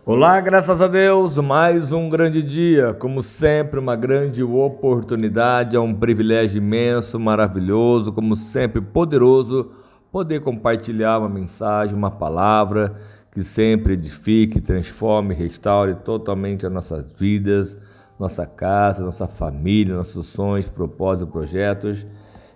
Olá, graças a Deus, mais um grande dia, como sempre, uma grande oportunidade, é um privilégio imenso, maravilhoso, como sempre, poderoso, poder compartilhar uma mensagem, uma palavra que sempre edifique, transforme, restaure totalmente as nossas vidas, nossa casa, nossa família, nossos sonhos, propósitos, projetos,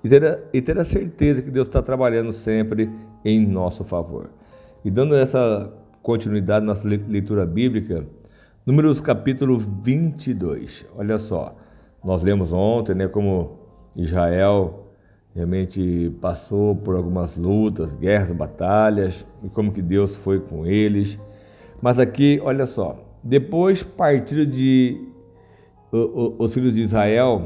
e ter a certeza que Deus está trabalhando sempre em nosso favor. E dando essa continuidade na nossa leitura bíblica, Números capítulo 22. Olha só, nós lemos ontem, né, como Israel realmente passou por algumas lutas, guerras, batalhas, e como que Deus foi com eles. Mas aqui, olha só, depois partiram os filhos de Israel,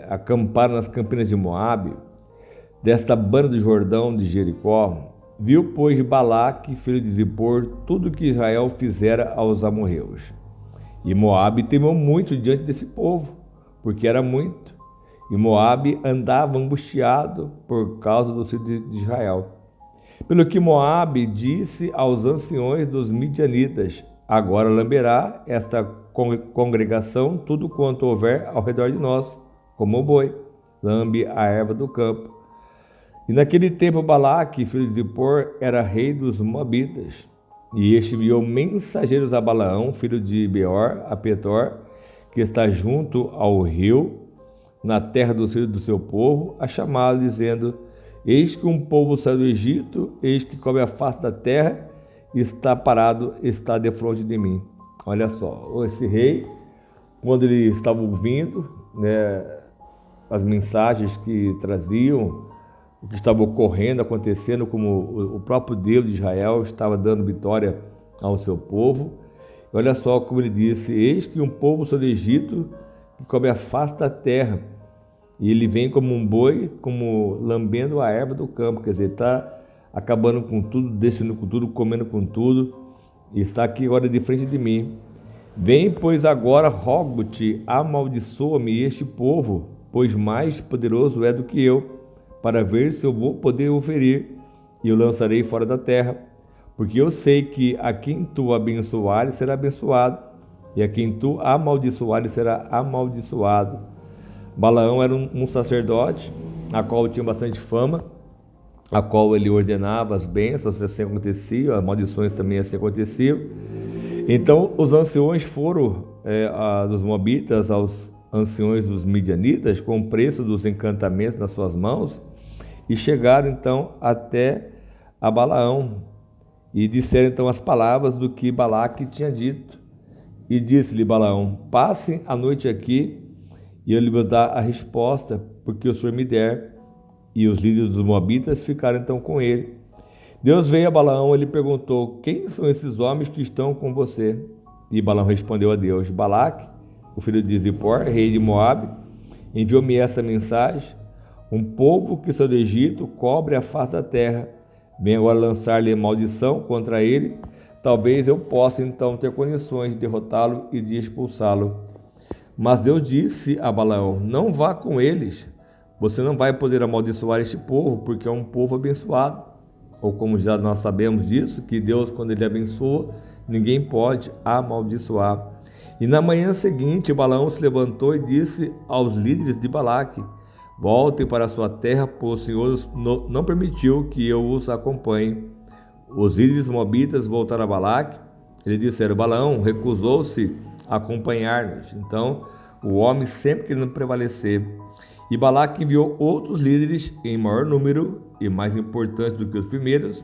acamparam nas campinas de Moabe, desta banda do Jordão de Jericó. Viu, pois, Balaque, filho de Zippor, tudo que Israel fizera aos amorreus. E Moabe temeu muito diante desse povo, porque era muito. E Moabe andava angustiado por causa dos filhos de Israel. Pelo que Moabe disse aos anciões dos midianitas: agora lamberá esta congregação tudo quanto houver ao redor de nós, como o boi lambe a erva do campo. E naquele tempo Balaque, filho de Zippor, era rei dos Moabitas. E este enviou mensageiros a Balaão, filho de Beor, a Petor, que está junto ao rio, na terra dos filhos do seu povo, a chamá-lo, dizendo: eis que um povo saiu do Egito, eis que cobre a face da terra, está parado, está defronte de mim. Olha só, esse rei, quando ele estava ouvindo, né, as mensagens que traziam, o que estava ocorrendo, acontecendo, como o próprio Deus de Israel estava dando vitória ao seu povo. E olha só como ele disse: eis que um povo saiu do Egito, que cobre a face da terra, e ele vem como um boi, como lambendo a erva do campo. Quer dizer, está acabando com tudo, descendo com tudo, comendo com tudo, e está aqui agora de frente de mim. Vem, pois, agora, rogo-te, amaldiçoa-me este povo, pois mais poderoso é do que eu, para ver se eu vou poder o ferir, e o lançarei fora da terra, porque eu sei que a quem tu abençoares será abençoado, e a quem tu amaldiçoares será amaldiçoado. Balaão era um sacerdote, a qual tinha bastante fama, a qual ele ordenava as bênçãos, assim acontecia, as maldições também assim aconteciam. Então os anciões foram dos Moabitas aos anciões dos midianitas com o preço dos encantamentos nas suas mãos, e chegaram então até a Balaão e disseram então as palavras do que Balaque tinha dito. E disse-lhe Balaão: passem a noite aqui e eu lhes dar a resposta, porque o Senhor me der. E os líderes dos Moabitas ficaram então com ele. Deus veio a Balaão e lhe perguntou: quem são esses homens que estão com você? E Balaão respondeu a Deus: Balaque, o filho de Zippor, rei de Moabe, enviou-me essa mensagem: um povo que saiu do Egito cobre a face da terra. Vem agora lançar-lhe maldição contra ele. Talvez eu possa então ter condições de derrotá-lo e de expulsá-lo. Mas Deus disse a Balaão: não vá com eles. Você não vai poder amaldiçoar este povo, porque é um povo abençoado. Ou como já nós sabemos disso, que Deus, quando ele abençoa, ninguém pode amaldiçoar. E na manhã seguinte, Balaão se levantou e disse aos líderes de Balaque: voltem para a sua terra, pois o Senhor não permitiu que eu os acompanhe. Os líderes moabitas voltaram a Balaque. Eles disseram: Balaão recusou-se a acompanhar-nos. Então, o homem sempre querendo prevalecer. E Balaque enviou outros líderes em maior número e mais importantes do que os primeiros.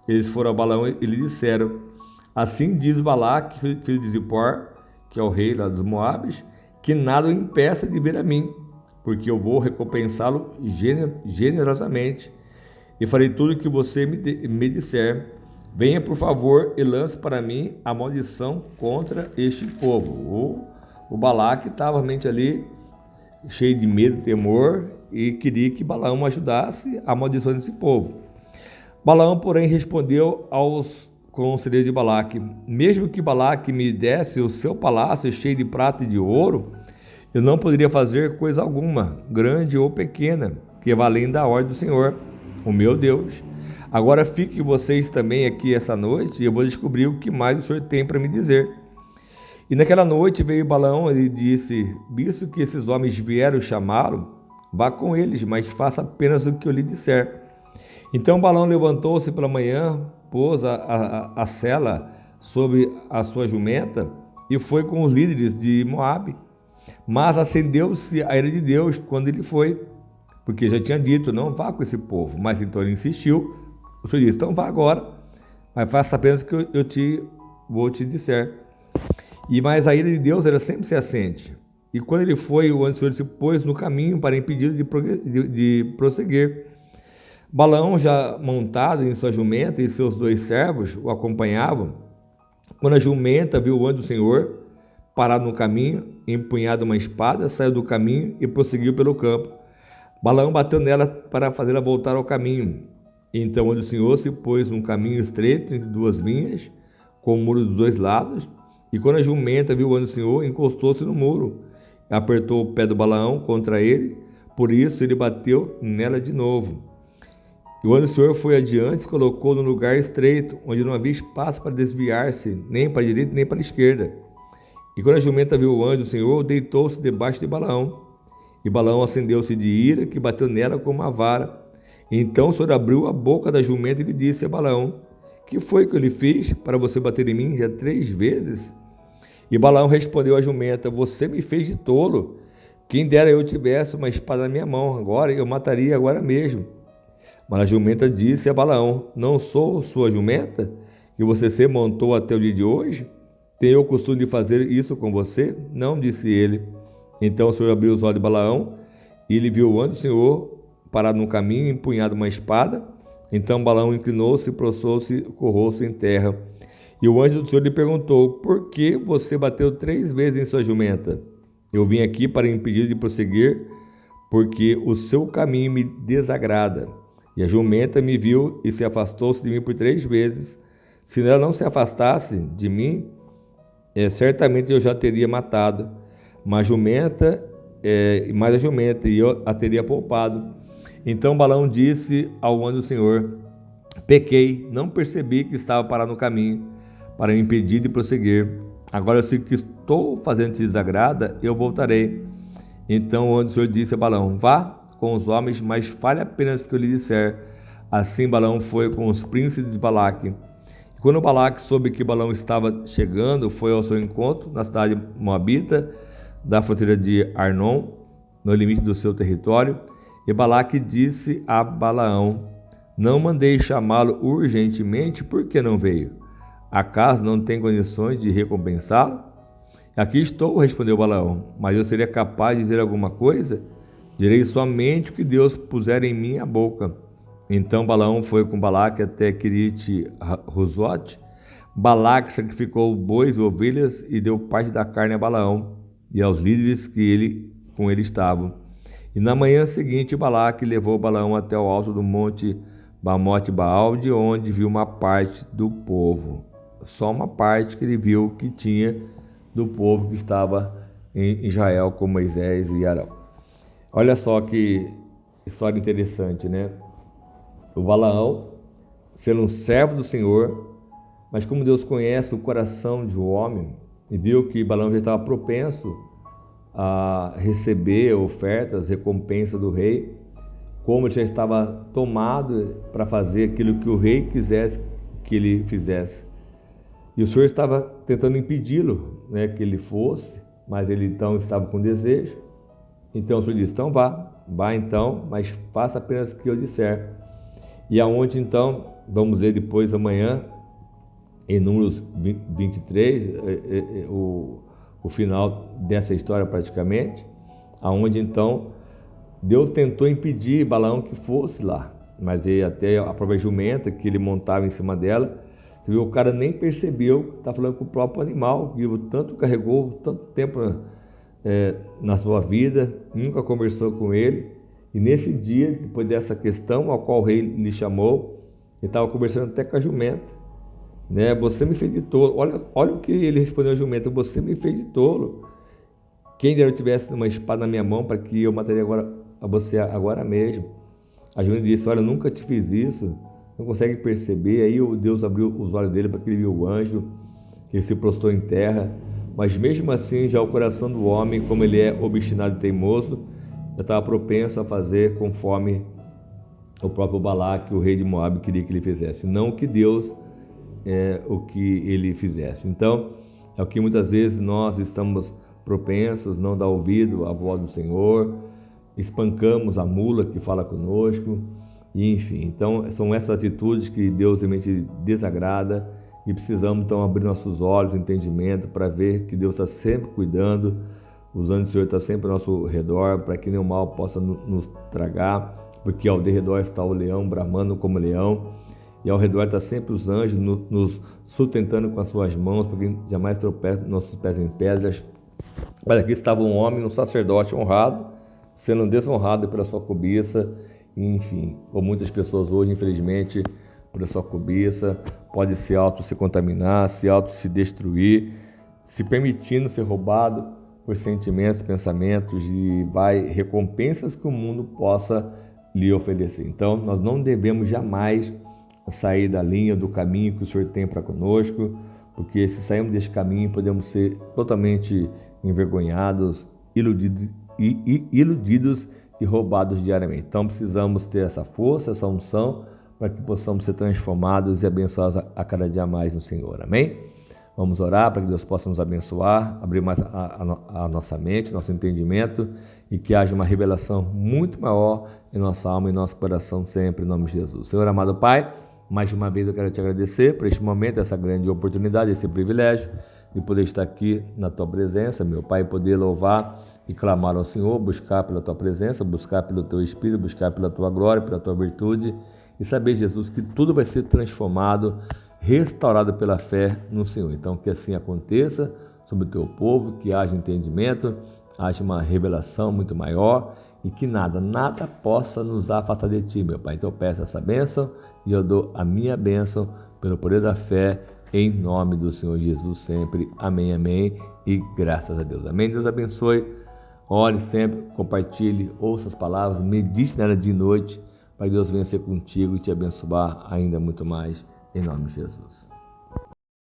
Eles foram a Balaão e lhe disseram: assim diz Balaque, filho de Zippor, que é o rei lá dos Moabes, que nada o impeça de vir a mim, porque eu vou recompensá-lo generosamente e farei tudo o que você me disser. Venha, por favor, e lance para mim a maldição contra este povo. O Balaque estava realmente ali cheio de medo, temor, e queria que Balaão ajudasse a amaldiçoar esse povo. Balaão, porém, respondeu aos conselheiros de Balaque: mesmo que Balaque me desse o seu palácio cheio de prata e de ouro, eu não poderia fazer coisa alguma, grande ou pequena, que vá além da ordem do Senhor, o meu Deus. Agora fiquem vocês também aqui essa noite e eu vou descobrir o que mais o Senhor tem para me dizer. E naquela noite veio Balaão e disse: visto que esses homens vieram chamá-lo, vá com eles, mas faça apenas o que eu lhe disser. Então Balaão levantou-se pela manhã, pôs a sela sobre a sua jumenta e foi com os líderes de Moabe. Mas acendeu-se a ira de Deus quando ele foi, porque já tinha dito: não vá com esse povo. Mas então ele insistiu. O Senhor disse: então vá agora, mas faça apenas o que eu vou te dizer. Mas a ira de Deus era sempre se acende. E quando ele foi, o anjo do Senhor se pôs no caminho para impedir de prosseguir. Balaão, já montado em sua jumenta, e seus 2 servos o acompanhavam. Quando a jumenta viu o anjo do Senhor parado no caminho, empunhado uma espada, saiu do caminho e prosseguiu pelo campo. Balaão bateu nela para fazê-la voltar ao caminho. Então o anjo do Senhor se pôs num caminho estreito entre 2 vinhas, com o muro dos 2 lados. E quando a jumenta viu o anjo do Senhor, encostou-se no muro, apertou o pé do Balaão contra ele, por isso ele bateu nela de novo. E o anjo do Senhor foi adiante e se colocou num lugar estreito, onde não havia espaço para desviar-se, nem para a direita nem para a esquerda. E quando a jumenta viu o anjo do Senhor, deitou-se debaixo de Balaão. E Balaão acendeu-se de ira, que bateu nela com uma vara. E então o Senhor abriu a boca da jumenta e lhe disse a Balaão: que foi que eu lhe fiz para você bater em mim já 3 vezes? E Balaão respondeu à jumenta: você me fez de tolo. Quem dera eu tivesse uma espada na minha mão, agora eu mataria agora mesmo. Mas a jumenta disse a Balaão: não sou sua jumenta, que você se montou até o dia de hoje? Tenho o costume de fazer isso com você? Não, disse ele. Então o Senhor abriu os olhos de Balaão, e ele viu o anjo do Senhor parado no caminho, empunhado uma espada. Então Balaão inclinou-se e prostrou-se com o rosto em terra. E o anjo do Senhor lhe perguntou: por que você bateu 3 vezes em sua jumenta? Eu vim aqui para impedir de prosseguir, porque o seu caminho me desagrada. E a jumenta me viu e se afastou-se de mim por 3 vezes. Se ela não se afastasse de mim, certamente eu já teria matado. Mas a jumenta, e eu a teria poupado. Então Balaão disse ao anjo do Senhor: pequei, não percebi que estava parado no caminho, para me impedir de prosseguir. Agora, se o que estou fazendo te desagrada, eu voltarei. Então o anjo do Senhor disse a Balaão: vá com os homens, mas fale apenas o que eu lhe disser. Assim Balaão foi com os príncipes de Balaque. E quando Balaque soube que Balaão estava chegando, foi ao seu encontro na cidade moabita, da fronteira de Arnon, no limite do seu território. E Balaque disse a Balaão: não mandei chamá-lo urgentemente, por que não veio? Acaso não tem condições de recompensá-lo? Aqui estou, respondeu Balaão, mas eu seria capaz de dizer alguma coisa? Direi somente o que Deus puser em minha boca. Então Balaão foi com Balaque até Quirite-Huzote. Balaque sacrificou bois e ovelhas e deu parte da carne a Balaão e aos líderes que com ele estavam. E na manhã seguinte Balaque levou Balaão até o alto do monte Bamote-Baal, de onde viu uma parte do povo. Só uma parte que ele viu que tinha do povo que estava em Israel, com Moisés e Arão. Olha só que história interessante, né? O Balaão, sendo um servo do Senhor, mas como Deus conhece o coração de um homem, e viu que Balaão já estava propenso a receber ofertas, recompensa do rei, como ele já estava tomado para fazer aquilo que o rei quisesse que ele fizesse. E o Senhor estava tentando impedi-lo, né, que ele fosse, mas ele então estava com desejo. Então o Senhor disse: então vá então, mas faça apenas o que eu disser. E aonde então, vamos ler depois amanhã, em Números 23, o final dessa história praticamente, aonde então Deus tentou impedir Balaão que fosse lá, mas ele, até a própria jumenta que ele montava em cima dela, você viu, o cara nem percebeu que está falando com o próprio animal, que tanto carregou, tanto tempo na sua vida, nunca conversou com ele. E nesse dia, depois dessa questão ao qual o rei lhe chamou, ele estava conversando até com a jumenta, né? Você me fez de tolo. Olha o que ele respondeu à jumenta: você me fez de tolo. Quem dera eu tivesse uma espada na minha mão, para que eu mataria agora a você agora mesmo. A jumenta disse: olha, eu nunca te fiz isso, não consegue perceber. Aí Deus abriu os olhos dele para que ele viu o anjo, que ele se prostrou em terra. Mas mesmo assim, já o coração do homem, como ele é obstinado e teimoso, já estava propenso a fazer conforme o próprio Balaque, o rei de Moabe, queria que ele fizesse, não que Deus o que ele fizesse. Então, é o que muitas vezes nós estamos propensos, não dar ouvido à voz do Senhor, espancamos a mula que fala conosco, e enfim. Então, são essas atitudes que Deus realmente desagrada e precisamos então abrir nossos olhos, entendimento, para ver que Deus está sempre cuidando, os anjos do Senhor estão sempre ao nosso redor, para que nenhum mal possa nos tragar, porque ao redor está o leão bramando como leão, e ao redor está sempre os anjos nos sustentando com as suas mãos, para que jamais tropece nossos pés em pedras. Mas aqui estava um homem, um sacerdote honrado, sendo desonrado pela sua cobiça, e, enfim, como muitas pessoas hoje, infelizmente, por sua cobiça, pode se contaminar, se destruir, se permitindo ser roubado por sentimentos, pensamentos e recompensas que o mundo possa lhe oferecer. Então, nós não devemos jamais sair da linha, do caminho que o Senhor tem para conosco, porque se sairmos desse caminho, podemos ser totalmente envergonhados, iludidos e roubados diariamente. Então, precisamos ter essa força, essa unção, para que possamos ser transformados e abençoados a cada dia mais no Senhor. Amém? Vamos orar para que Deus possa nos abençoar, abrir mais a nossa mente, nosso entendimento, e que haja uma revelação muito maior em nossa alma e nosso coração sempre, em nome de Jesus. Senhor amado Pai, mais uma vez eu quero te agradecer por este momento, essa grande oportunidade, esse privilégio de poder estar aqui na Tua presença, meu Pai, poder louvar e clamar ao Senhor, buscar pela Tua presença, buscar pelo Teu Espírito, buscar pela Tua glória, pela Tua virtude, e saber, Jesus, que tudo vai ser transformado, restaurado pela fé no Senhor. Então, que assim aconteça sobre o Teu povo, que haja entendimento, haja uma revelação muito maior e que nada possa nos afastar de Ti, meu Pai. Então, eu peço essa bênção e eu dou a minha bênção pelo poder da fé, em nome do Senhor Jesus sempre. Amém, amém e graças a Deus. Amém. Deus abençoe. Ore sempre, compartilhe, ouça as palavras, medite nela de noite, para que Deus venha ser contigo e te abençoar ainda muito mais, em nome de Jesus.